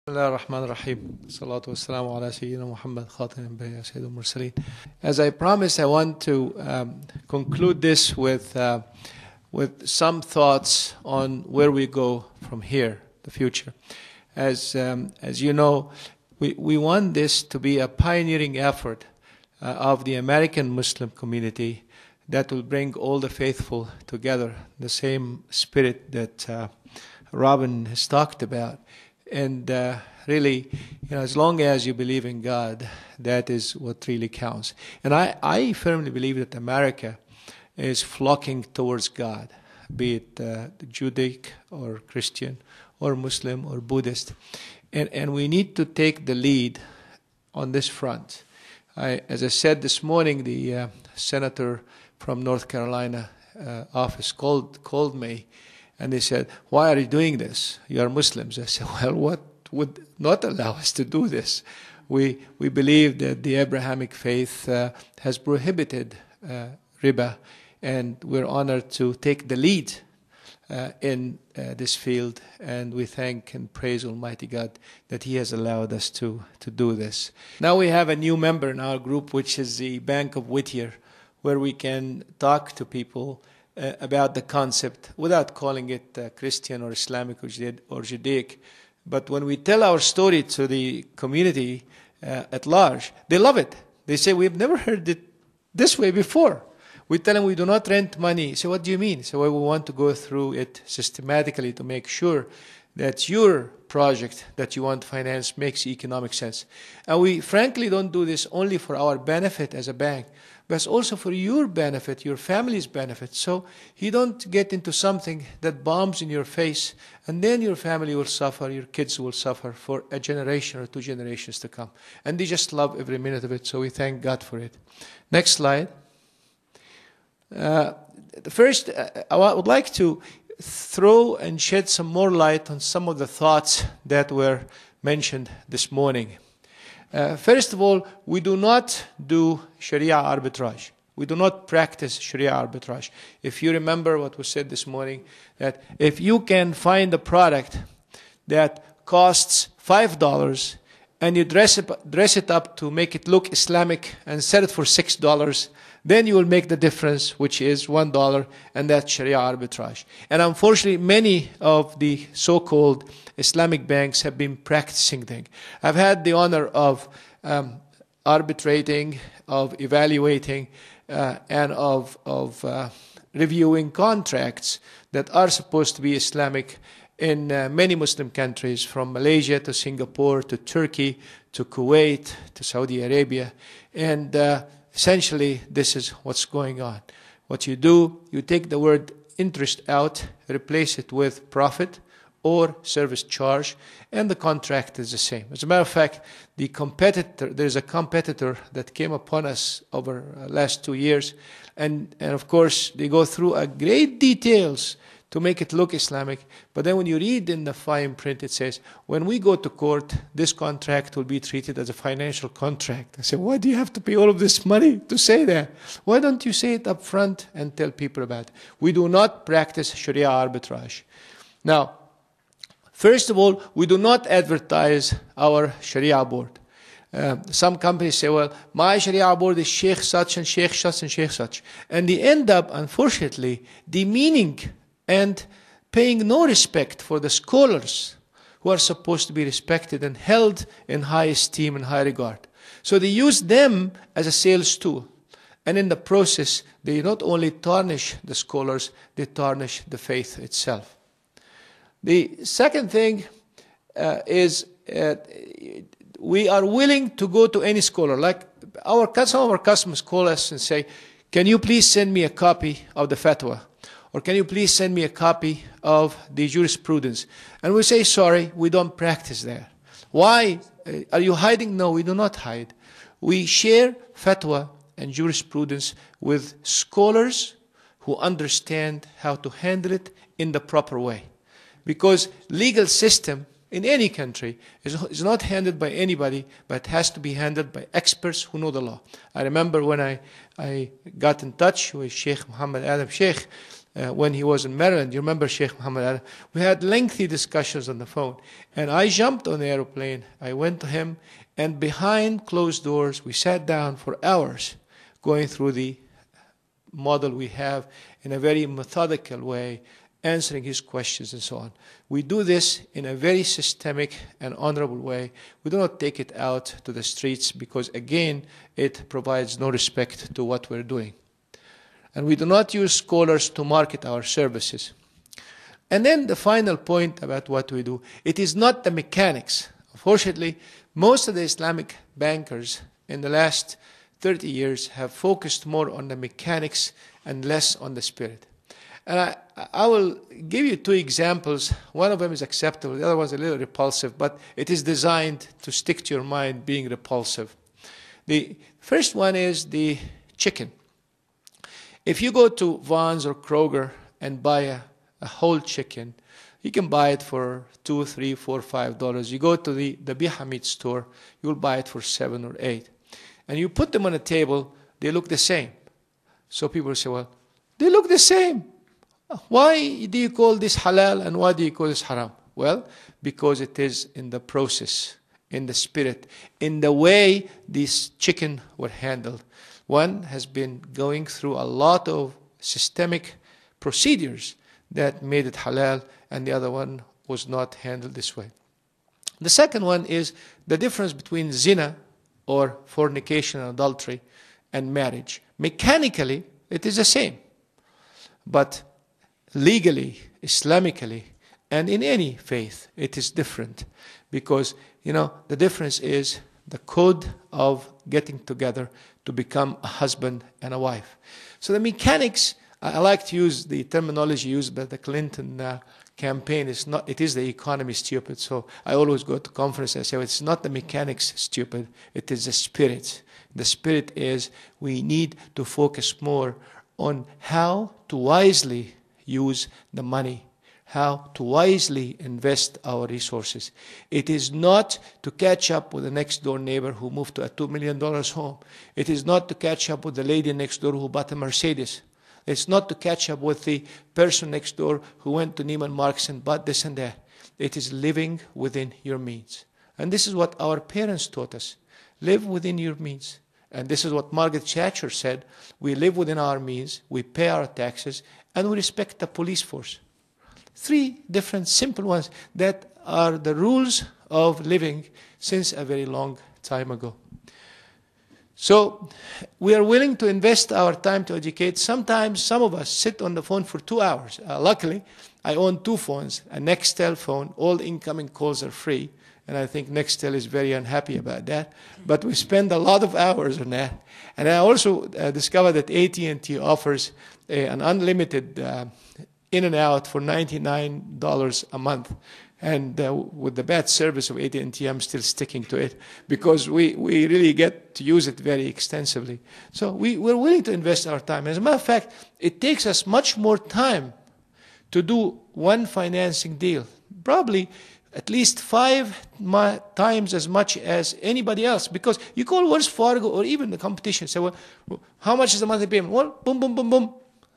الله الرحمن الرحيم الصلاة والسلام على سيدنا محمد خاتم الأنبياء سيد المرسلين. As I promised, I want to conclude this with some thoughts on where we go from here, the future. As you know, we want this to be a pioneering effort of the American Muslim community that will bring all the faithful together, the same spirit that Robin has talked about. And really, as long as you believe in God, that is what really counts. And I firmly believe that America is flocking towards God, be it Judaic or Christian or Muslim or Buddhist. And we need to take the lead on this front. As I said this morning, the senator from North Carolina office called me. And they said, "Why are you doing this? You are Muslims." I said, "Well, what would not allow us to do this? We believe that the Abrahamic faith has prohibited riba, and we're honored to take the lead in this field. And we thank and praise Almighty God that He has allowed us to do this. Now we have a new member in our group, which is the Bank of Whittier, where we can talk to people about the concept without calling it Christian or Islamic or Judaic. But when we tell our story to the community at large, they love it. They say, "We've never heard it this way before." We tell them we do not rent money. So what do you mean? So we want to go through it systematically to make sure that your project that you want to finance makes economic sense. And we frankly don't do this only for our benefit as a bank, but it's also for your benefit, your family's benefit. So you don't get into something that bombs in your face, and then your family will suffer, your kids will suffer for a generation or 2 generations to come. And they just love every minute of it, so we thank God for it. Next slide. First, I would like to throw and shed some more light on some of the thoughts that were mentioned this morning. First of all, we do not do Sharia arbitrage. We do not practice Sharia arbitrage. If you remember what was said this morning, that if you can find a product that costs $5 and you dress it up to make it look Islamic and sell it for $6, then you will make the difference, which is $1, and that's Sharia arbitrage. And unfortunately, many of the so-called Islamic banks have been practicing things. I've had the honor of arbitrating, of evaluating, and of reviewing contracts that are supposed to be Islamic in many Muslim countries, from Malaysia to Singapore to Turkey to Kuwait to Saudi Arabia. And essentially, this is what's going on. What you do, you take the word interest out, replace it with profit or service charge, and the contract is the same. As a matter of fact, there's a competitor that came upon us over the last 2 years, and of course, they go through a great details to make it look Islamic. But then when you read in the fine print, it says, when we go to court, this contract will be treated as a financial contract. I say, why do you have to pay all of this money to say that? Why don't you say it up front and tell people about it? We do not practice Sharia arbitrage. Now, first of all, we do not advertise our Sharia board. Some companies say, well, my Sharia board is Sheikh such and Sheikh such and Sheikh such. And they end up, unfortunately, demeaning and paying no respect for the scholars who are supposed to be respected and held in high esteem and high regard. So they use them as a sales tool. And in the process, they not only tarnish the scholars, they tarnish the faith itself. The second thing is we are willing to go to any scholar. Like some of our customers call us and say, "Can you please send me a copy of the fatwa? Or can you please send me a copy of the jurisprudence?" And we say, "Sorry, we don't practice there." Why? Are you hiding? No, we do not hide. We share fatwa and jurisprudence with scholars who understand how to handle it in the proper way. Because legal system in any country is not handled by anybody, but has to be handled by experts who know the law. I remember when I got in touch with Sheikh Muhammad Adam Sheikh, when he was in Maryland. You remember Sheikh Muhammad Ali? We had lengthy discussions on the phone. And I jumped on the airplane. I went to him. And behind closed doors, we sat down for hours going through the model we have in a very methodical way, answering his questions and so on. We do this in a very systemic and honorable way. We do not take it out to the streets because, again, it provides no respect to what we're doing. And we do not use scholars to market our services. And then the final point about what we do, it is not the mechanics. Unfortunately, most of the Islamic bankers in the last 30 years have focused more on the mechanics and less on the spirit. And I will give you two examples. One of them is acceptable, the other one is a little repulsive, but it is designed to stick to your mind being repulsive. The first one is the chicken. If you go to Vons or Kroger and buy a whole chicken, you can buy it for $2, $3, $4, $5. You go to the Biha meat store, you'll buy it for $7 or $8. And you put them on a table, they look the same. So people say, well, they look the same. Why do you call this halal and why do you call this haram? Well, because it is in the process, in the spirit, in the way these chicken were handled. One has been going through a lot of systemic procedures that made it halal, and the other one was not handled this way. The second one is the difference between zina, or fornication and adultery, and marriage. Mechanically, it is the same. But legally, Islamically, and in any faith, it is different. Because, the difference is the code of getting together to become a husband and a wife. So the mechanics, I like to use the terminology used by the Clinton campaign. It is the economy stupid. So I always go to conferences and say, well, it's not the mechanics stupid, it is the spirit. The spirit is we need to focus more on how to wisely use the money, how to wisely invest our resources. It is not to catch up with the next door neighbor who moved to a $2 million home. It is not to catch up with the lady next door who bought a Mercedes. It's not to catch up with the person next door who went to Neiman Marcus and bought this and that. It is living within your means. And this is what our parents taught us. Live within your means. And this is what Margaret Thatcher said. We live within our means, we pay our taxes, and we respect the police force. Three different simple ones that are the rules of living since a very long time ago. So we are willing to invest our time to educate. Sometimes some of us sit on the phone for 2 hours. Luckily, I own 2 phones, a Nextel phone. All incoming calls are free. And I think Nextel is very unhappy about that. But we spend a lot of hours on that. And I also discovered that AT&T offers an unlimited in and out for $99 a month. And with the bad service of AT&T, I'm still sticking to it because we really get to use it very extensively. So we're willing to invest our time. As a matter of fact, it takes us much more time to do one financing deal. Probably at least 5 times as much as anybody else. Because you call Wells Fargo or even the competition, say, well, how much is the monthly payment? Well, boom, boom, boom, boom,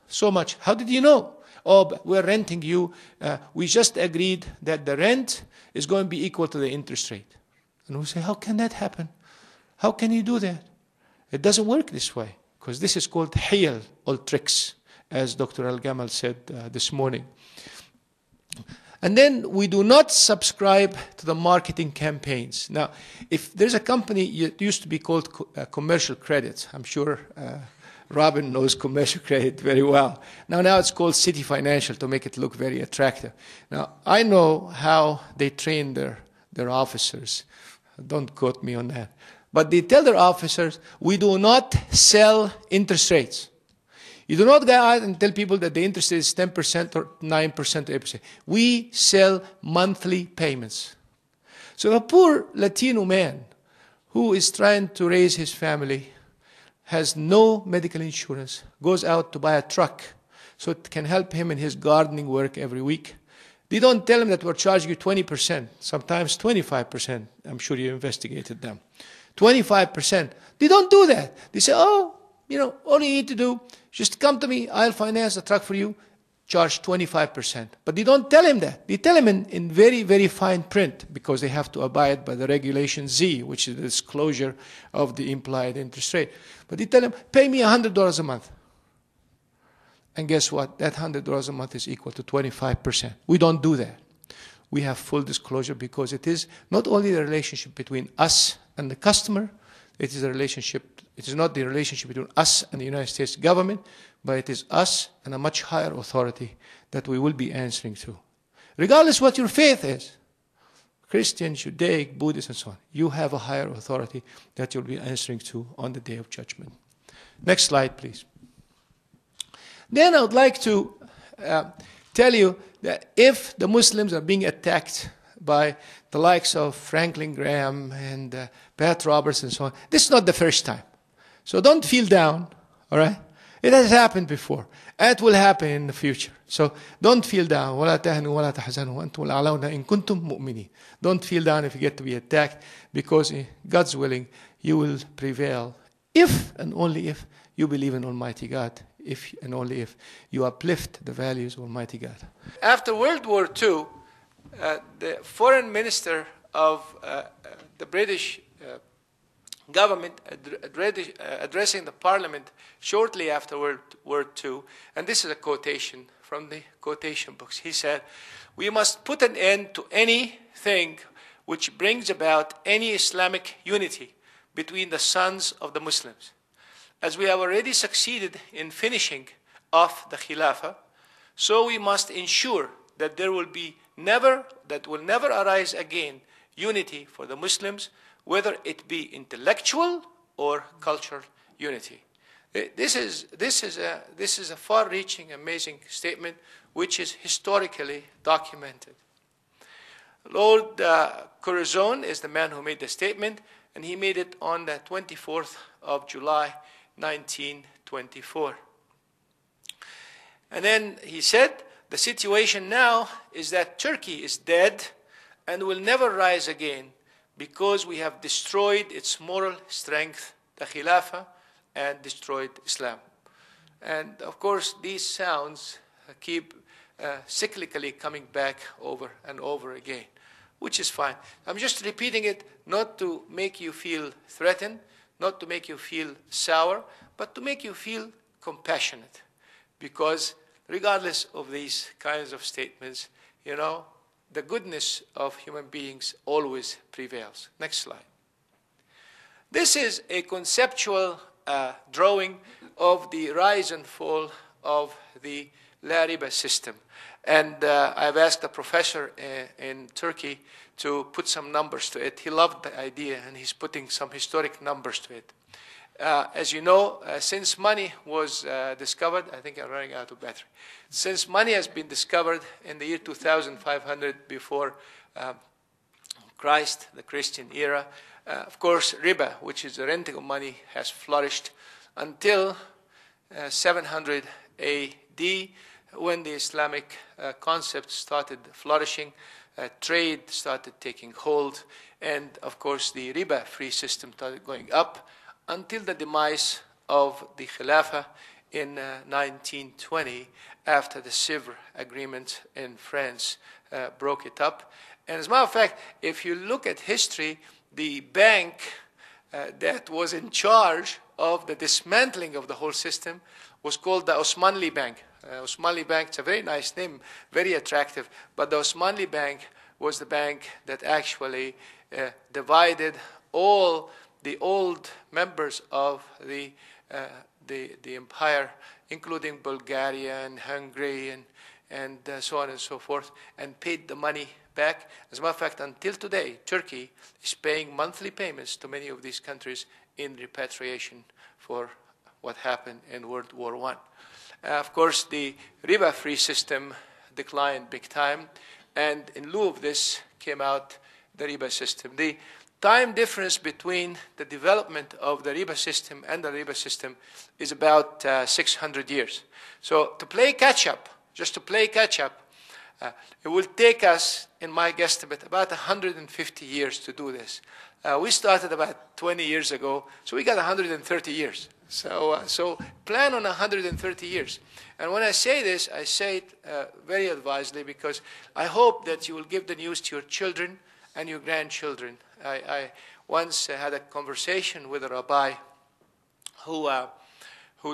so much. How did you know? Oh, we're renting you. We just agreed that the rent is going to be equal to the interest rate. And we say, how can that happen? How can you do that? It doesn't work this way, because this is called hiyal, or tricks, as Dr. Al-Gamal said this morning. And then we do not subscribe to the marketing campaigns. Now, if there's a company, it used to be called Commercial Credit. I'm sure Robin knows Commercial Credit very well. Now it's called City Financial to make it look very attractive. Now, I know how they train their officers. Don't quote me on that. But they tell their officers, we do not sell interest rates. You do not go out and tell people that the interest rate is 10% or 9% or 8%. We sell monthly payments. So a poor Latino man who is trying to raise his family, has no medical insurance, goes out to buy a truck so it can help him in his gardening work every week. They don't tell him that we're charging you 20%, sometimes 25%. I'm sure you investigated them. 25%. They don't do that. They say, all you need to do, just come to me, I'll finance the truck for you. charge 25%. But they don't tell him that. They tell him in very, very fine print, because they have to abide by the regulation Z, which is the disclosure of the implied interest rate. But they tell him, pay me $100 a month. And guess what? That $100 a month is equal to 25%. We don't do that. We have full disclosure, because it is not only the relationship between us and the customer, it is not the relationship between us and the United States government, but it is us and a much higher authority that we will be answering to. Regardless what your faith is, Christian, Judaic, Buddhist, and so on, you have a higher authority that you'll be answering to on the day of judgment. Next slide, please. Then I would like to tell you that if the Muslims are being attacked by the likes of Franklin Graham and Pat Roberts and so on, this is not the first time. So don't feel down, all right? It has happened before. And it will happen in the future. So don't feel down. وَلَا تَهْنُوا وَلَا تَحْزَنُوا وَأَنْتُمُ الْأَعْلَوْنَ إِن كُنتُم مُؤْمِنِينَ. Don't feel down if you get to be attacked, because God's willing, you will prevail if and only if you believe in Almighty God, if and only if you uplift the values of Almighty God. After World War II, the foreign minister of the British government addressing the parliament shortly after World War II, and this is a quotation from the quotation books. He said, "We must put an end to anything which brings about any Islamic unity between the sons of the Muslims. As we have already succeeded in finishing off the Khilafah, so we must ensure that there will never arise again unity for the Muslims, whether it be intellectual or cultural unity." This is a far-reaching, amazing statement, which is historically documented. Lord Curzon is the man who made the statement, and he made it on the 24th of July, 1924. And then he said, "The situation now is that Turkey is dead and will never rise again, because we have destroyed its moral strength, the Khilafah, and destroyed Islam." And of course, these sounds keep cyclically coming back over and over again, which is fine. I'm just repeating it not to make you feel threatened, not to make you feel sour, but to make you feel compassionate. Because regardless of these kinds of statements, the goodness of human beings always prevails. Next slide. This is a conceptual drawing of the rise and fall of the La Riba system. And I've asked a professor in Turkey to put some numbers to it. He loved the idea, and he's putting some historic numbers to it. As you know, since money was discovered, I think I'm running out of battery. Since money has been discovered in the year 2500 before Christ, the Christian era, of course, riba, which is the renting of money, has flourished until 700 AD, when the Islamic concept started flourishing, trade started taking hold, and of course the riba-free system started going up, until the demise of the Khilafah in 1920, after the Sèvres Agreement in France broke it up. And as a matter of fact, if you look at history, the bank that was in charge of the dismantling of the whole system was called the Osmanli Bank. Osmanli Bank, it's a very nice name, very attractive, but the Osmanli Bank was the bank that actually divided all the old members of the empire, including Bulgaria and Hungary and so on and so forth, and paid the money back. As a matter of fact, until today, Turkey is paying monthly payments to many of these countries in repatriation for what happened in World War I. Of course, the riba-free system declined big time, and in lieu of this came out the riba system. The time difference between the development of the riba system and the riba system is about 600 years. So to play catch-up, just to play catch-up, it will take us, in my guesstimate, about 150 years to do this. We started about 20 years ago, so we got 130 years. So plan on 130 years. And when I say this, I say it very advisedly, because I hope that you will give the news to your children and your grandchildren. I once had a conversation with a rabbi who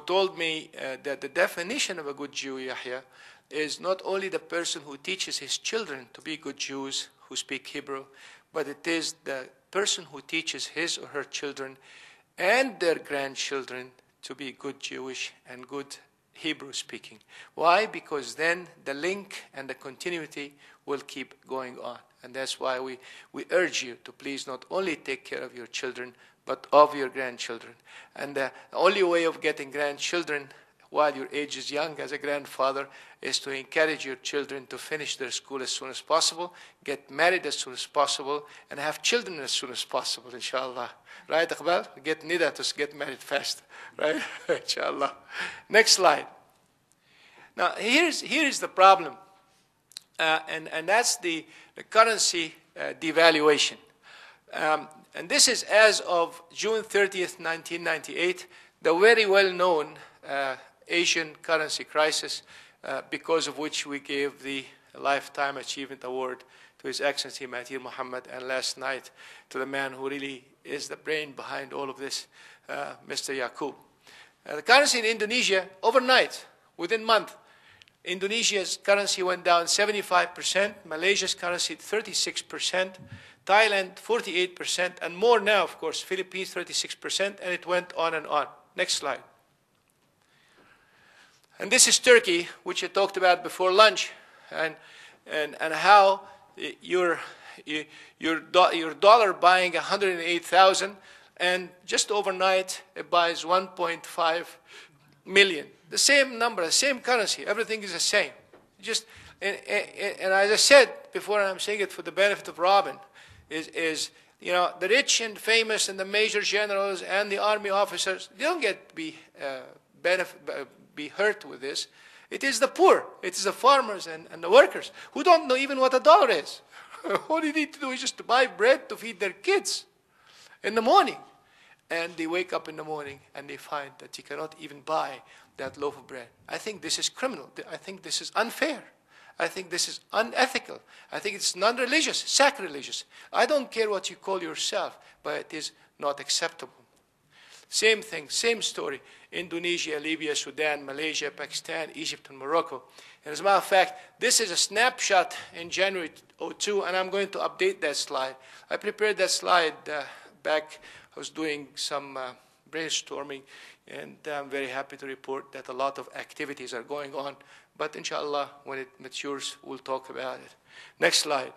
told me that the definition of a good Jew, Yahya, is not only the person who teaches his children to be good Jews who speak Hebrew, but it is the person who teaches his or her children and their grandchildren to be good Jewish and good Hebrew speaking. Why? Because then the link and the continuity will keep going on. And that's why we urge you to please not only take care of your children, but of your grandchildren. And the only way of getting grandchildren while your age is young as a grandfather is to encourage your children to finish their school as soon as possible, get married as soon as possible, and have children as soon as possible, inshallah. Right, Iqbal? Get Nida to get married fast, right? Inshallah. Next slide. Now, here is the problem, and that's the currency devaluation. And this is as of June 30th, 1998, the very well-known Asian currency crisis, because of which we gave the Lifetime Achievement Award to His Excellency Mahathir Mohamad, and last night to the man who really is the brain behind all of this, Mr. Yaqub. The currency in Indonesia, overnight, within a month, Indonesia's currency went down 75%, Malaysia's currency 36%, Thailand 48%, and more now, of course, Philippines 36%, and it went on and on. Next slide. And this is Turkey, which I talked about before lunch, and how your dollar buying 108,000, and just overnight it buys 1.5 million. The same number, the same currency, everything is the same. Just and as I said before, and I'm saying it for the benefit of Robin, is you know, the rich and famous and the major generals and the army officers, they don't get to be hurt with this. It is the poor, it is the farmers and the workers who don't know even what a dollar is. All you need to do is just to buy bread to feed their kids in the morning. And they wake up in the morning and they find that you cannot even buy that loaf of bread. I think this is criminal. I think this is unfair. I think this is unethical. I think it's non-religious, sacrilegious. I don't care what you call yourself, but it is not acceptable. Same thing, same story. Indonesia, Libya, Sudan, Malaysia, Pakistan, Egypt, and Morocco. And as a matter of fact, this is a snapshot in January 2002, and I'm going to update that slide. I prepared that slide back. I was doing some brainstorming, and I'm very happy to report that a lot of activities are going on. But inshallah, when it matures, we'll talk about it. Next slide.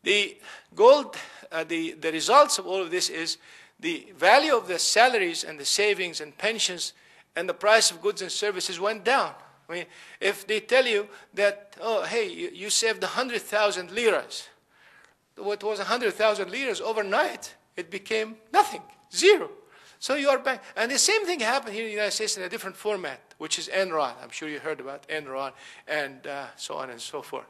The results of all of this is the value of the salaries and the savings and pensions and the price of goods and services went down. I mean, if they tell you that, oh, hey, you saved 100,000 liras, what was 100,000 liras overnight, it became nothing, zero. So you are back. And the same thing happened here in the United States in a different format, which is Enron. I'm sure you heard about Enron and so on and so forth.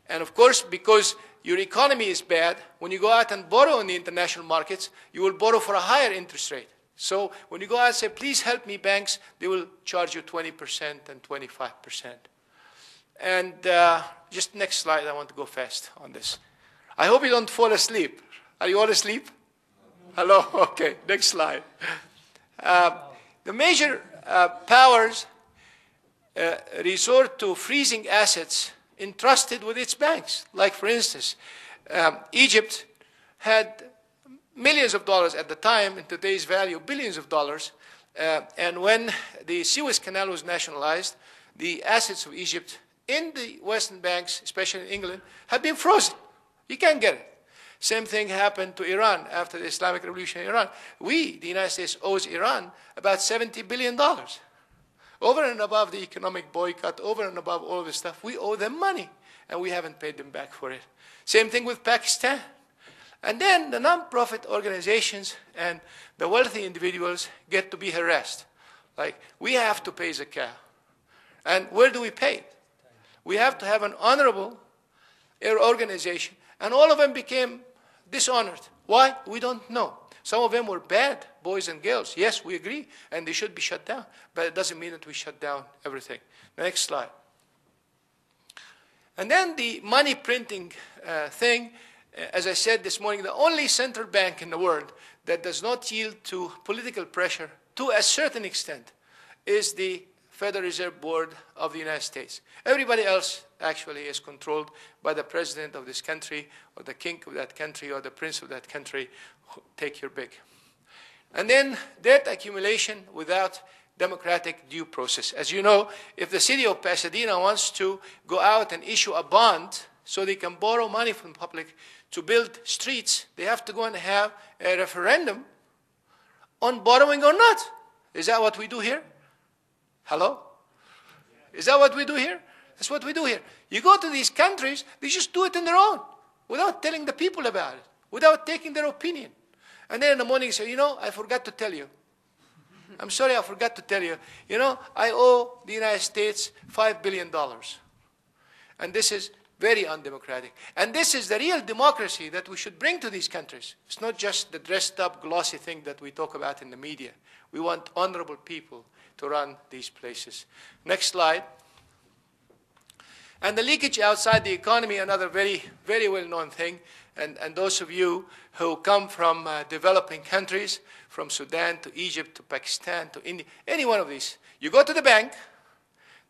And of course, because your economy is bad, when you go out and borrow in the international markets, you will borrow for a higher interest rate. So when you go out and say, please help me, banks, they will charge you 20% and 25%. And just next slide, I want to go fast on this. I hope you don't fall asleep. Are you all asleep? Hello? Okay, next slide. The major powers resort to freezing assets entrusted with its banks. Like, for instance, Egypt had millions of dollars at the time, in today's value, billions of dollars. And when the Suez Canal was nationalized, the assets of Egypt in the Western banks, especially in England, had been frozen. You can't get it. Same thing happened to Iran after the Islamic Revolution in Iran. We, the United States, owes Iran about $70 billion. Over and above the economic boycott, over and above all this stuff, we owe them money, and we haven't paid them back for it. Same thing with Pakistan. And then the non-profit organizations and the wealthy individuals get to be harassed. Like, we have to pay zakah. And where do we pay it? We have to have an honorable organization. And all of them became dishonored. Why? We don't know. Some of them were bad boys and girls. Yes, we agree, and they should be shut down. But it doesn't mean that we shut down everything. Next slide. And then the money printing thing, as I said this morning, the only central bank in the world that does not yield to political pressure to a certain extent is the Federal Reserve Board of the United States. Everybody else actually is controlled by the president of this country, or the king of that country, or the prince of that country. Take your pick. And then debt accumulation without democratic due process. As you know, if the city of Pasadena wants to go out and issue a bond so they can borrow money from the public to build streets, they have to go and have a referendum on borrowing or not. Is that what we do here? Hello? Is that what we do here? That's what we do here. You go to these countries, they just do it on their own, without telling the people about it, without taking their opinion. And then in the morning, say, you know, I forgot to tell you. I'm sorry, I forgot to tell you. You know, I owe the United States $5 billion. And this is very undemocratic. And this is the real democracy that we should bring to these countries. It's not just the dressed up, glossy thing that we talk about in the media. We want honorable people to run these places. Next slide. And the leakage outside the economy, another very, very well-known thing. And those of you who come from developing countries, from Sudan to Egypt to Pakistan to India, any one of these, you go to the bank,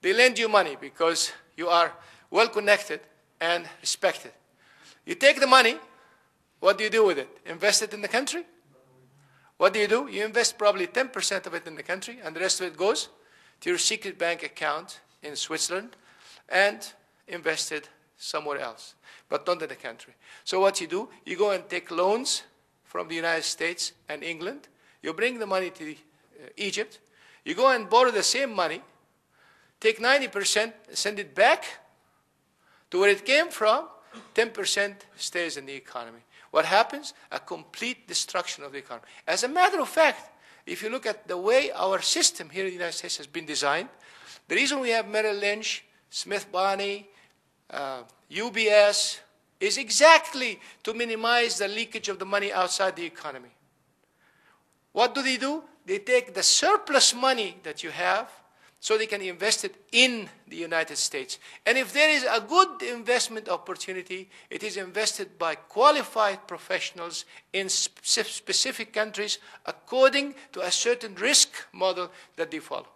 they lend you money because you are well-connected and respected. You take the money, what do you do with it? Invest it in the country? What do? You invest probably 10% of it in the country, and the rest of it goes to your secret bank account in Switzerland and invest it somewhere else, but not in the country. So what you do, you go and take loans from the United States and England. You bring the money to Egypt. You go and borrow the same money, take 90%, send it back to where it came from. 10% stays in the economy. What happens? A complete destruction of the economy. As a matter of fact, if you look at the way our system here in the United States has been designed, the reason we have Merrill Lynch, Smith Barney, UBS, is exactly to minimize the leakage of the money outside the economy. What do? They take the surplus money that you have so they can invest it in the United States. And if there is a good investment opportunity, it is invested by qualified professionals in specific countries according to a certain risk model that they follow.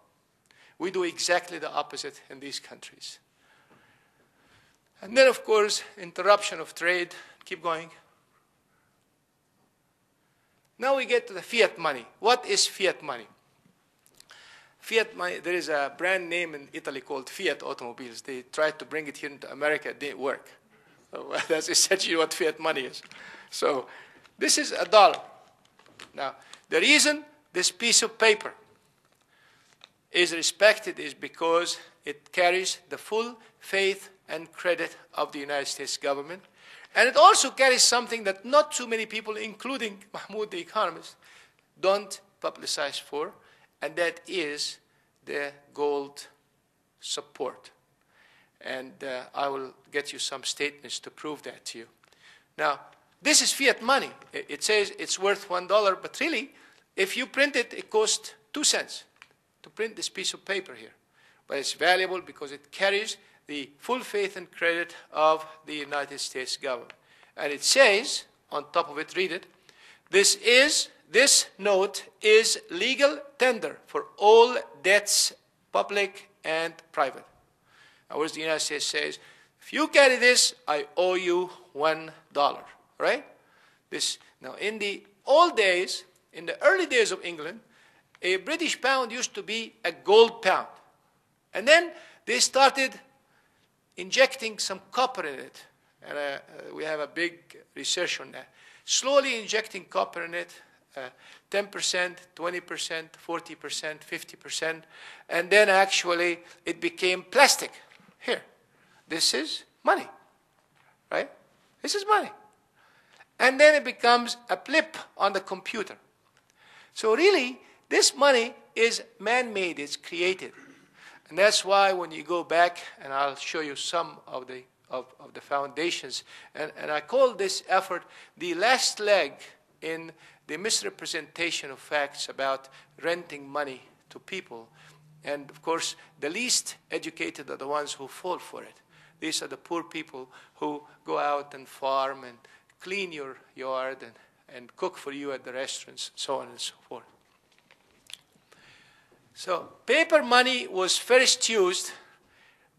We do exactly the opposite in these countries. And then, of course, interruption of trade. Keep going. Now we get to the fiat money. What is fiat money? Fiat money, there is a brand name in Italy called Fiat automobiles. They tried to bring it here into America. It didn't work. So that's essentially what fiat money is. So this is $1. Now, the reason this piece of paper is respected is because it carries the full faith and credit of the United States government. And it also carries something that not too many people, including Mahmoud the economist, don't publicize for, and that is the gold support. And I will get you some statements to prove that to you. Now, this is fiat money. It says it's worth $1, but really, if you print it, it costs 2 cents to print this piece of paper here. But it's valuable because it carries the full faith and credit of the United States government. And it says, on top of it, read it, this note is legal tender for all debts, public and private. Now, whereas the United States says, if you carry this, I owe you $1, right? Now, in the old days, in the early days of England, a British pound used to be a gold pound. And then they started injecting some copper in it. And we have a big research on that. Slowly injecting copper in it, 10%, 20%, 40%, 50%. And then actually it became plastic. Here, this is money, right? This is money. And then it becomes a blip on the computer. So really, this money is man-made, it's created. And that's why when you go back, and I'll show you some of the foundations, and I call this effort the last leg in the misrepresentation of facts about renting money to people. And of course, the least educated are the ones who fall for it. These are the poor people who go out and farm and clean your yard and cook for you at the restaurants, so on and so forth. So paper money was first used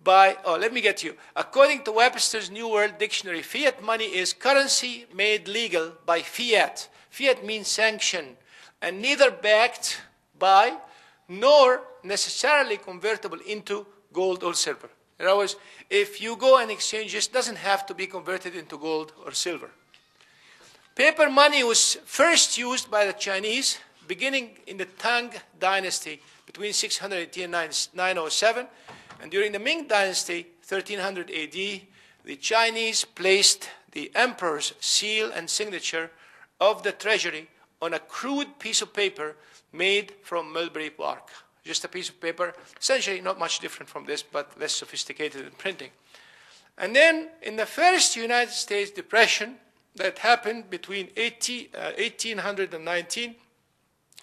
by, let me get to you. According to Webster's New World Dictionary, fiat money is currency made legal by fiat. Fiat means sanction, and neither backed by nor necessarily convertible into gold or silver. In other words, if you go and exchange, it doesn't have to be converted into gold or silver. Paper money was first used by the Chinese beginning in the Tang Dynasty between 618 and 907. And during the Ming Dynasty, 1300 AD, the Chinese placed the emperor's seal and signature of the treasury on a crude piece of paper made from mulberry bark. Just a piece of paper, essentially not much different from this, but less sophisticated in printing. And then in the first United States Depression that happened between 1819 and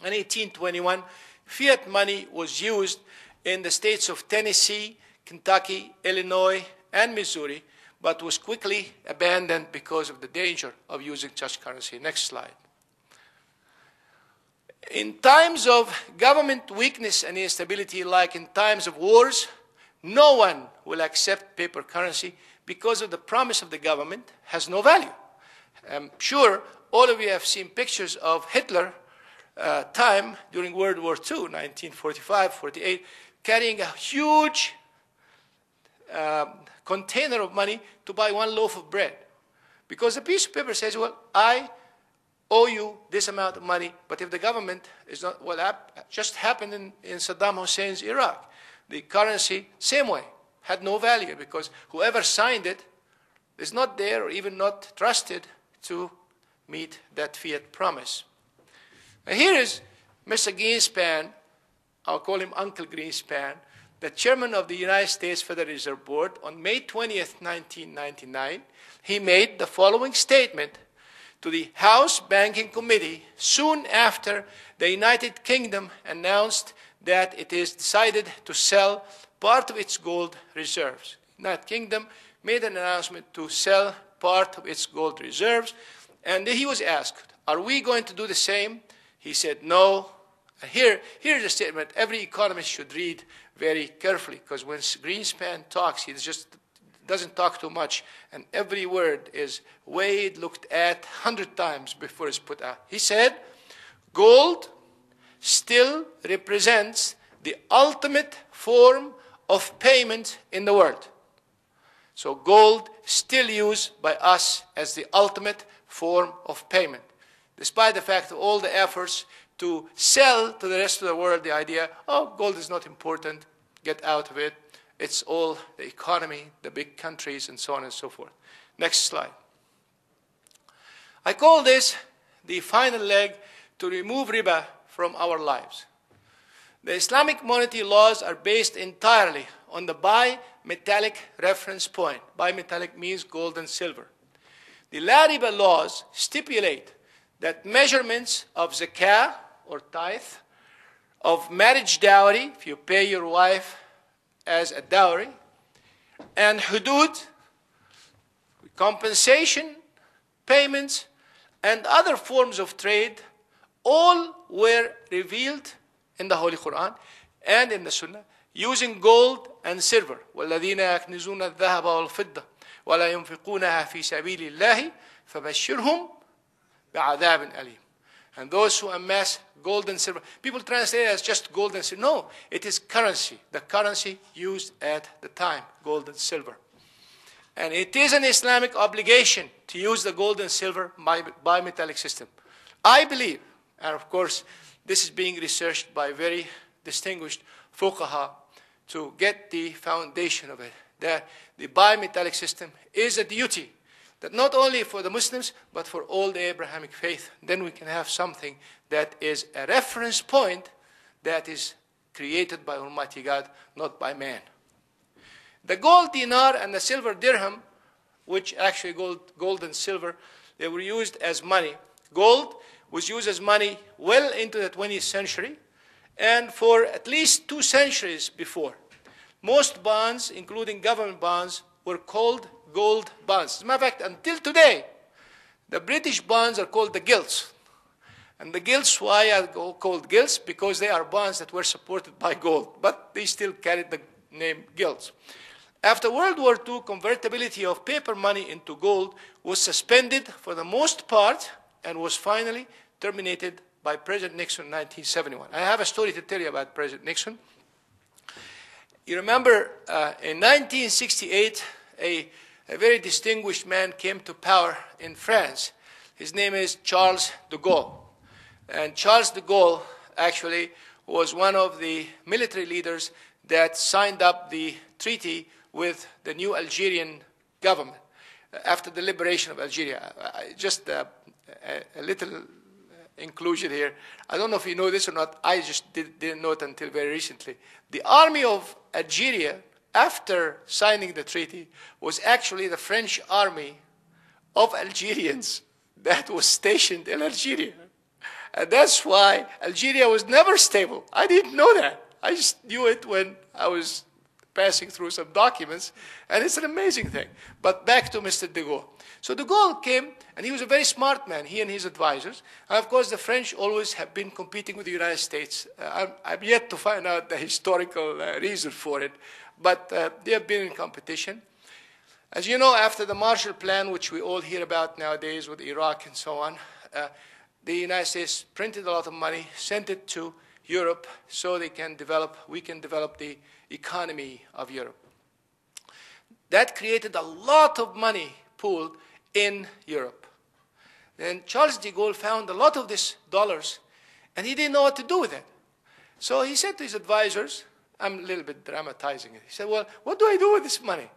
1821, fiat money was used in the states of Tennessee, Kentucky, Illinois, and Missouri, but was quickly abandoned because of the danger of using such currency. Next slide. In times of government weakness and instability, like in times of wars, no one will accept paper currency because of the promise of the government has no value. I'm sure all of you have seen pictures of Hitler time during World War II, 1945-48, carrying a huge container of money to buy one loaf of bread. Because the piece of paper says, well, I owe you this amount of money, but if the government is not, well, that just happened in Saddam Hussein's Iraq. The currency, same way, had no value because whoever signed it is not there or even not trusted to meet that fiat promise. Now here is Mr. Greenspan, I'll call him Uncle Greenspan, the chairman of the United States Federal Reserve Board. On May 20th, 1999, he made the following statement to the House Banking Committee soon after the United Kingdom announced that it is decided to sell part of its gold reserves. The United Kingdom made an announcement to sell part of its gold reserves, and he was asked, are we going to do the same? He said no. Here's a statement every economist should read very carefully, because when Greenspan talks, he just doesn't talk too much, and every word is weighed, looked at 100 times before it's put out. He said, gold still represents the ultimate form of payment in the world. So gold still used by us as the ultimate form of payment, despite the fact of all the efforts to sell to the rest of the world the idea, oh, gold is not important, get out of it. It's all the economy, the big countries, and so on and so forth. Next slide. I call this the final leg to remove riba from our lives. The Islamic monetary laws are based entirely on the bimetallic reference point. Bimetallic means gold and silver. The La Riba laws stipulate that measurements of zakah or tithe, of marriage dowry, if you pay your wife as a dowry, and hudud, compensation, payments, and other forms of trade, all were revealed in the Holy Quran and in the Sunnah using gold and silver. وَالَّذِينَ يَكْنِزُونَ الذَّهَبَ وَالْفِضَّةَ وَلَا يُنْفِقُونَها فِي سَبِيلِ اللَّهِ فَبَشِّرْهُمْ بِعَذَابٍ أَلِيمٍ. And those who amass gold and silver, people translate it as just gold and silver. No, it is currency, the currency used at the time, gold and silver. And it is an Islamic obligation to use the gold and silver bimetallic system. I believe, and of course, this is being researched by very distinguished fuqaha to get the foundation of it, that the bimetallic system is a duty that not only for the Muslims, but for all the Abrahamic faith. Then we can have something that is a reference point that is created by Almighty God, not by man. The gold dinar and the silver dirham, which actually gold and silver, they were used as money, Gold was used as money well into the 20th century and for at least 2 centuries before. Most bonds, including government bonds, were called gold bonds. As a matter of fact, until today, the British bonds are called the gilts. And the gilts, why are called gilts? Because they are bonds that were supported by gold, but they still carried the name gilts. After World War II, convertibility of paper money into gold was suspended for the most part and was finally terminated by President Nixon in 1971. I have a story to tell you about President Nixon. You remember in 1968, a very distinguished man came to power in France. His name is Charles de Gaulle. And Charles de Gaulle actually was one of the military leaders that signed up the treaty with the new Algerian government after the liberation of Algeria. Just a little inclusion here. I don't know if you know this or not. I just didn't know it until very recently. The army of Algeria, after signing the treaty, was actually the French army of Algerians that was stationed in Algeria. And that's why Algeria was never stable. I didn't know that. I just knew it when I was passing through some documents, and it's an amazing thing. But back to Mr. de Gaulle. So de Gaulle came, and he was a very smart man, he and his advisors. And of course, the French always have been competing with the United States. I'm yet to find out the historical reason for it, but they have been in competition. As you know, after the Marshall Plan, which we all hear about nowadays with Iraq and so on, the United States printed a lot of money, sent it to Europe so we can develop the economy of Europe. That created a lot of money pooled in Europe. Then Charles de Gaulle found a lot of these dollars, and he didn't know what to do with it. So he said to his advisors, I'm a little bit dramatizing it. He said, well, what do I do with this money?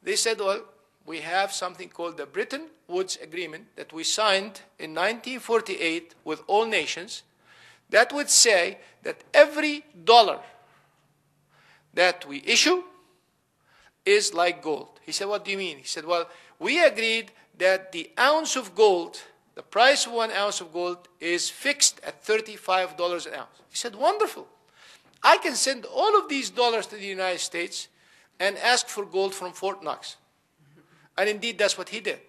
They said, well, we have something called the Bretton Woods Agreement that we signed in 1948 with all nations that would say that every dollar that we issue is like gold. He said, what do you mean? He said, well, we agreed that the ounce of gold, the price of 1 ounce of gold is fixed at $35 an ounce. He said, wonderful. I can send all of these dollars to the United States and ask for gold from Fort Knox. And indeed, that's what he did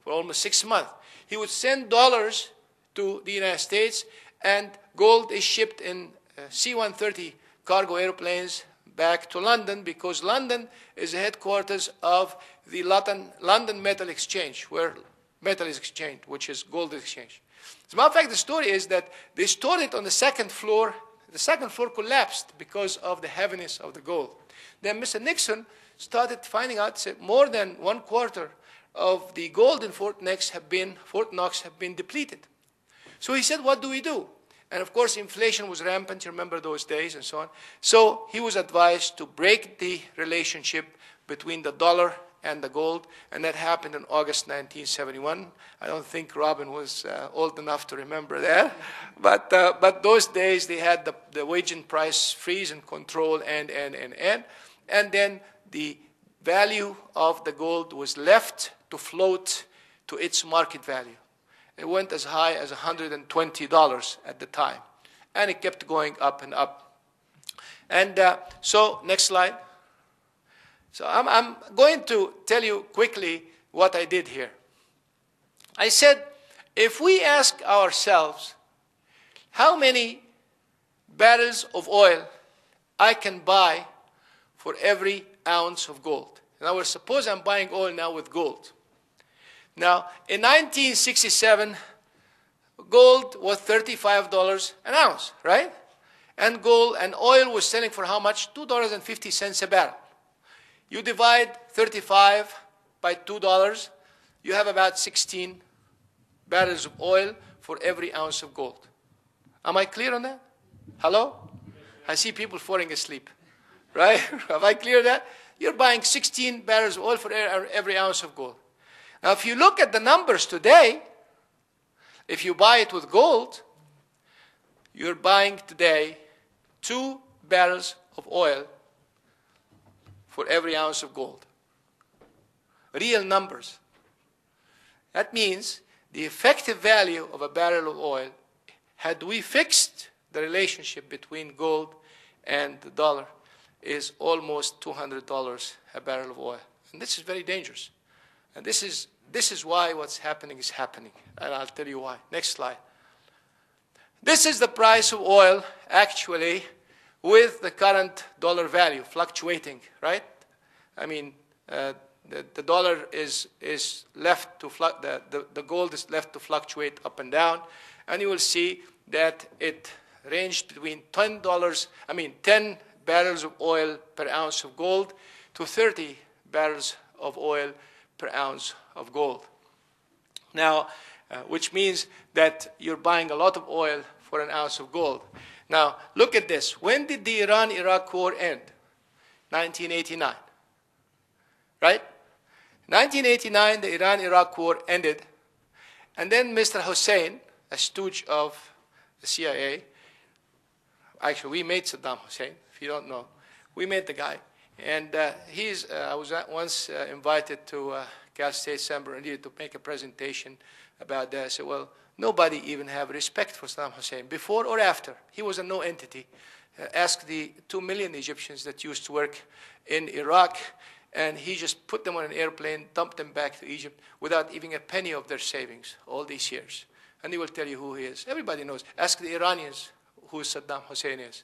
for almost 6 months. He would send dollars to the United States, and gold is shipped in C-130 cargo airplanes back to London, because London is the headquarters of the London Metal Exchange, where metal is exchanged, which is gold exchange. As a matter of fact, the story is that they stored it on the second floor. The second floor collapsed because of the heaviness of the gold. Then Mr. Nixon started finding out that more than 1/4 of the gold in Fort Knox have been depleted. So he said, what do we do? And of course, inflation was rampant. You remember those days and so on. So he was advised to break the relationship between the dollar and the gold, and that happened in August 1971. I don't think Robin was old enough to remember that. But those days, they had the wage and price freeze and control and then the value of the gold was left to float to its market value. It went as high as $120 at the time, and it kept going up and up. And so, next slide. So I'm going to tell you quickly what I did here. I said, if we ask ourselves how many barrels of oil I can buy for every ounce of gold. In other words, suppose I'm buying oil now with gold. Now, in 1967, gold was $35 an ounce, right? And oil was selling for how much? $2.50 a barrel. You divide 35 by $2, you have about 16 barrels of oil for every ounce of gold. Am I clear on that? Hello? I see people falling asleep. Right? Have I cleared that? You're buying 16 barrels of oil for every ounce of gold. Now, if you look at the numbers today, if you buy it with gold, you're buying today 2 barrels of oil for every ounce of gold. Real numbers. That means the effective value of a barrel of oil, had we fixed the relationship between gold and the dollar, is almost $200 a barrel of oil. And this is very dangerous. And this is why what's happening is happening. And I'll tell you why. Next slide. This is the price of oil actually with the current dollar value fluctuating, right? I mean, the dollar is left to the gold is left to fluctuate up and down, and you will see that it ranged between $10 barrels of oil per ounce of gold to 30 barrels of oil per ounce of gold. Now, which means that you're buying a lot of oil for an ounce of gold. Now, look at this. When did the Iran-Iraq war end? 1989, right? 1989, the Iran-Iraq war ended, and then Mr. Hussein, a stooge of the CIA, actually we made Saddam Hussein, if you don't know, we made the guy, and I was once invited to Cal State San Bernardino to make a presentation about that. I said, well, nobody even have respect for Saddam Hussein, before or after. He was a no entity. Ask the 2 million Egyptians that used to work in Iraq, and he just put them on an airplane, dumped them back to Egypt without even a penny of their savings all these years. And he will tell you who he is. Everybody knows. Ask the Iranians who Saddam Hussein is.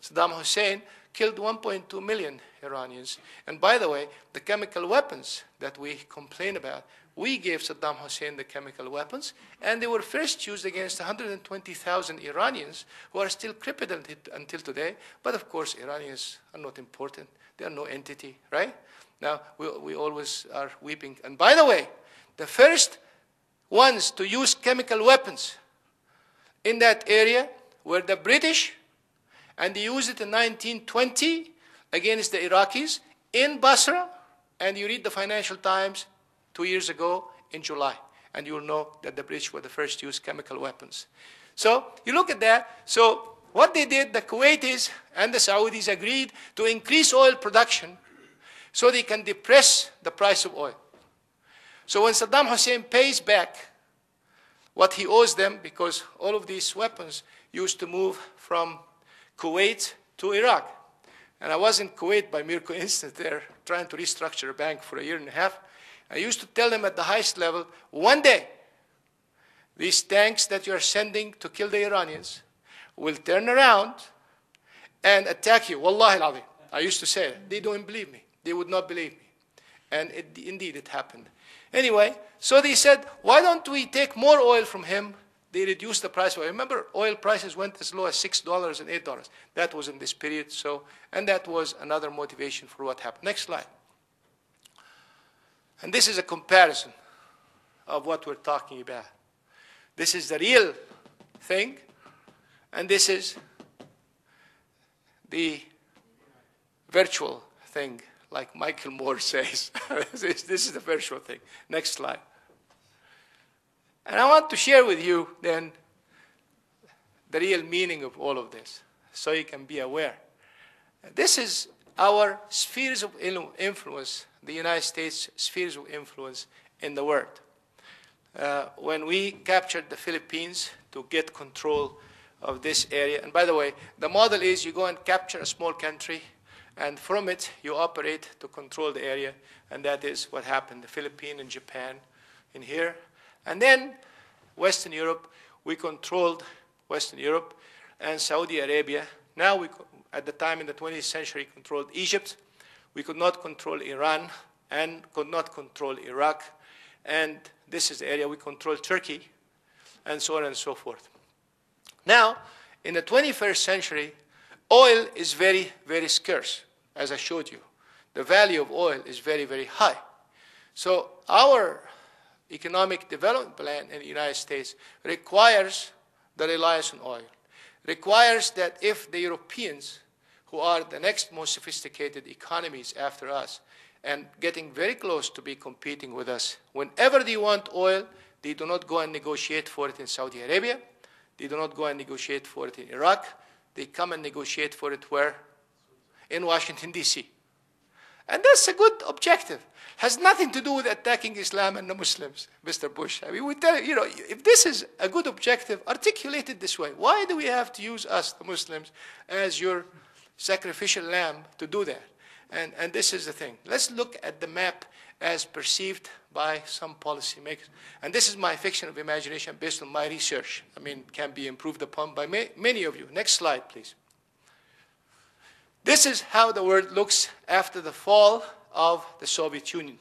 Saddam Hussein killed 1.2 million Iranians. And by the way, the chemical weapons that we complain about, we gave Saddam Hussein the chemical weapons, and they were first used against 120,000 Iranians who are still crippled until today. But of course, Iranians are not important. They are no entity, right? Now, we always are weeping. And by the way, the first ones to use chemical weapons in that area were the British, and they used it in 1920 against the Iraqis in Basra. And you read the Financial Times 2 years ago in July, and you'll know that the British were the first to use chemical weapons. So you look at that. So what they did, the Kuwaitis and the Saudis agreed to increase oil production so they can depress the price of oil. So when Saddam Hussein pays back what he owes them, because all of these weapons used to move from Kuwait to Iraq. And I was in Kuwait by mere coincidence there, trying to restructure a bank for a year and a half. I used to tell them at the highest level, one day, these tanks that you are sending to kill the Iranians will turn around and attack you. Wallahi al-azim. I used to say it. They don't believe me. They would not believe me. And indeed it happened. Anyway, so they said, why don't we take more oil from him? They reduced the price of oil. Remember, oil prices went as low as $6 and $8. That was in this period. And that was another motivation for what happened. Next slide. And this is a comparison of what we're talking about. This is the real thing, and this is the virtual thing, like Michael Moore says. This is the virtual thing. Next slide. And I want to share with you then the real meaning of all of this, so you can be aware. This is our spheres of influence, the United States spheres of influence in the world. When we captured the Philippines to get control of this area, and by the way, the model is you go and capture a small country, and from it you operate to control the area, and that is what happened, the Philippines and Japan in here. And then Western Europe, we controlled Western Europe and Saudi Arabia. Now, at the time in the 20th century, controlled Egypt. We could not control Iran and could not control Iraq. And this is the area we control Turkey, and so on and so forth. Now, in the 21st century, oil is very, very scarce, as I showed you. The value of oil is very, very high. So our economic development plan in the United States requires the reliance on oil, requires that if the Europeans, who are the next most sophisticated economies after us, and getting very close to be competing with us, whenever they want oil, they do not go and negotiate for it in Saudi Arabia. They do not go and negotiate for it in Iraq. They come and negotiate for it where? In Washington, D.C. And that's a good objective. Has nothing to do with attacking Islam and the Muslims, Mr. Bush. I mean, we tell you, if this is a good objective, articulate it this way. Why do we have to use us, the Muslims, as your sacrificial lamb to do that? And this is the thing. Let's look at the map as perceived by some policymakers. And this is my fiction of imagination based on my research. I mean, can be improved upon by many of you. Next slide, please. This is how the world looks after the fall of the Soviet Union.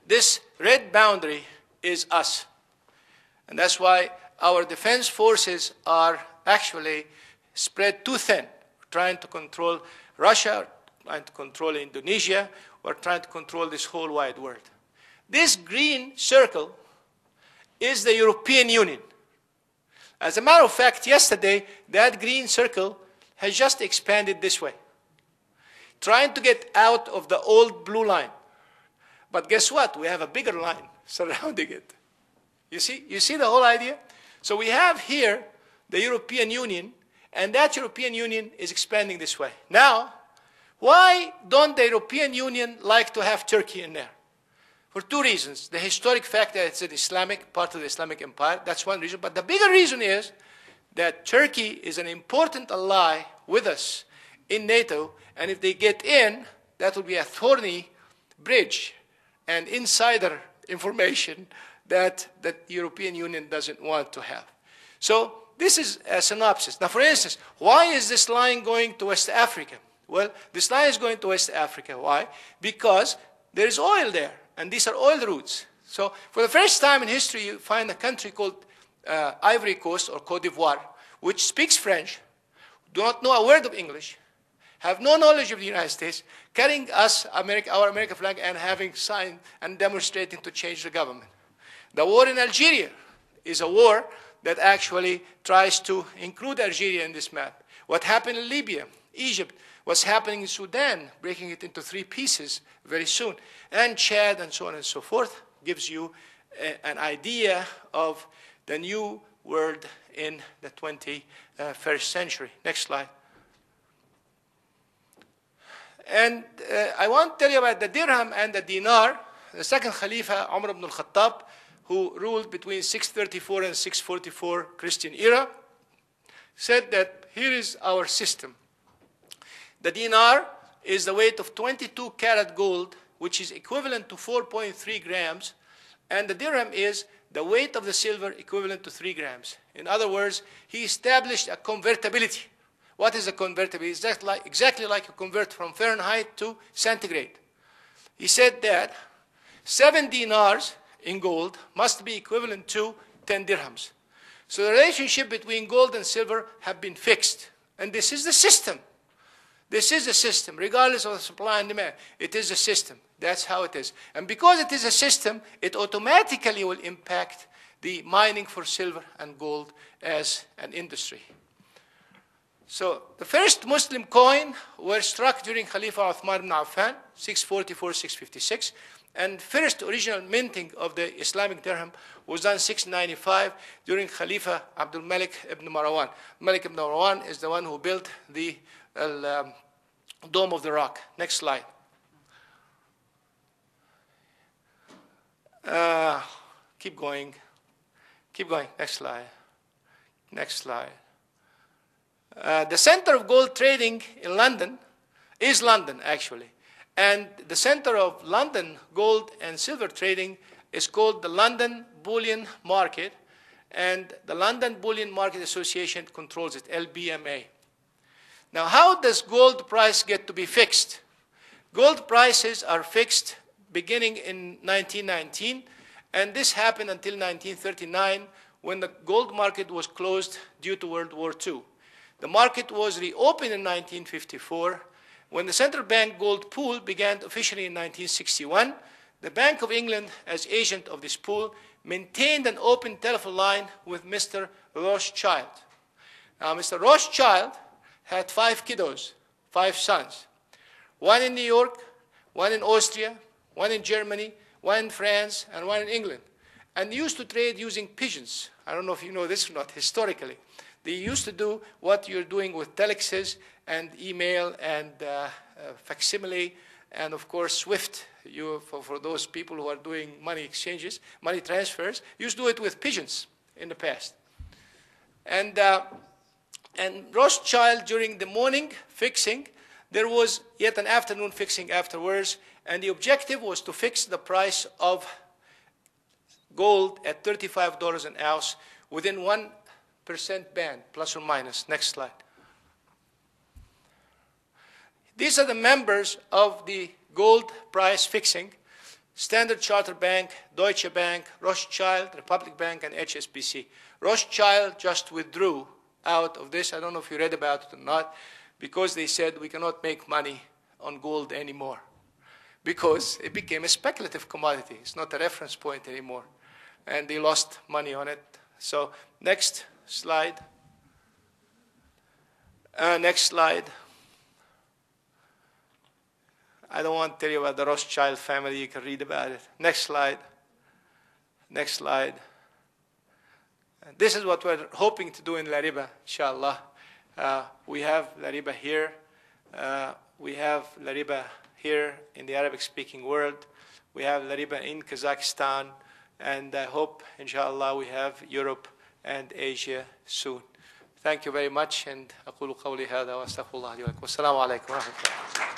This red boundary is us. And that's why our defense forces are actually spread too thin. We're trying to control Russia, trying to control Indonesia, we're trying to control this whole wide world. This green circle is the European Union. As a matter of fact, yesterday, that green circle has just expanded this way, trying to get out of the old blue line. But guess what? We have a bigger line surrounding it. You see the whole idea? So we have here the European Union, and that European Union is expanding this way. Now, why don't the European Union like to have Turkey in there? For two reasons. The historic fact that it's an Islamic, part of the Islamic Empire, that's one reason. But the bigger reason is that Turkey is an important ally with us in NATO, and if they get in, that will be a thorny bridge and insider information that the European Union doesn't want to have. So this is a synopsis. Now, for instance, why is this line going to West Africa? Well, this line is going to West Africa. Why? Because there is oil there, and these are oil routes. So for the first time in history, you find a country called Ivory Coast or Côte d'Ivoire, which speaks French, do not know a word of English, have no knowledge of the United States, carrying us, our American flag, and having signed and demonstrating to change the government. The war in Algeria is a war that actually tries to include Algeria in this map. What happened in Libya, Egypt, what's happening in Sudan, breaking it into 3 pieces very soon, and Chad, and so on and so forth, gives you an idea of the new world in the 21st century. Next slide. And I want to tell you about the dirham and the dinar. The second Khalifa, Umar ibn al-Khattab, who ruled between 634 and 644 Christian era, said that here is our system. The dinar is the weight of 22 karat gold, which is equivalent to 4.3 grams, and the dirham is the weight of the silver equivalent to 3 grams. In other words, he established a convertibility. What is a convertibility? It's exactly like you convert from Fahrenheit to centigrade. He said that 7 dinars in gold must be equivalent to 10 dirhams. So the relationship between gold and silver have been fixed. And this is the system. This is a system, regardless of the supply and demand. It is a system. That's how it is. And because it is a system, it automatically will impact the mining for silver and gold as an industry. So the first Muslim coin were struck during Khalifa Uthman ibn Affan, 644-656. And first original minting of the Islamic dirham was done 695 during Khalifa Abdul Malik ibn Marwan. Malik ibn Marwan is the one who built the Dome of the Rock. Next slide. Keep going. Keep going. Next slide. Next slide. The center of gold trading in London is London, actually. And the center of London gold and silver trading is called the London Bullion Market. And the London Bullion Market Association controls it, LBMA. Now, how does gold price get to be fixed? Gold prices are fixed beginning in 1919. And this happened until 1939, when the gold market was closed due to World War II. The market was reopened in 1954. When the central bank gold pool began officially in 1961, the Bank of England, as agent of this pool, maintained an open telephone line with Mr. Rothschild. Now, Mr. Rothschild had 5 kiddos, 5 sons. 1 in New York, 1 in Austria, 1 in Germany, 1 in France, and 1 in England. And they used to trade using pigeons. I don't know if you know this or not, historically. They used to do what you're doing with telexes and email and facsimile And of course, SWIFT, for those people who are doing money exchanges, money transfers, used to do it with pigeons in the past. And Rothschild, during the morning fixing, there was yet an afternoon fixing afterwards, and the objective was to fix the price of gold at $35 an ounce within 1% band, plus or minus. Next slide. These are the members of the gold price fixing: Standard Chartered Bank, Deutsche Bank, Rothschild, Republic Bank, and HSBC. Rothschild just withdrew out of this. I don't know if you read about it or not, because they said we cannot make money on gold anymore, because it became a speculative commodity. It's not a reference point anymore, and they lost money on it. So next slide. Next slide. I don't want to tell you about the Rothschild family. You can read about it. Next slide. Next slide. This is what we're hoping to do in La Riba, inshallah. We have La Riba here. We have La Riba here in the Arabic-speaking world. We have La Riba in Kazakhstan. And I hope, inshallah, we have Europe and Asia soon. Thank you very much. And أقول قولي هذا وأستغفر الله لي ولكم. والسلام عليكم ورحمة الله.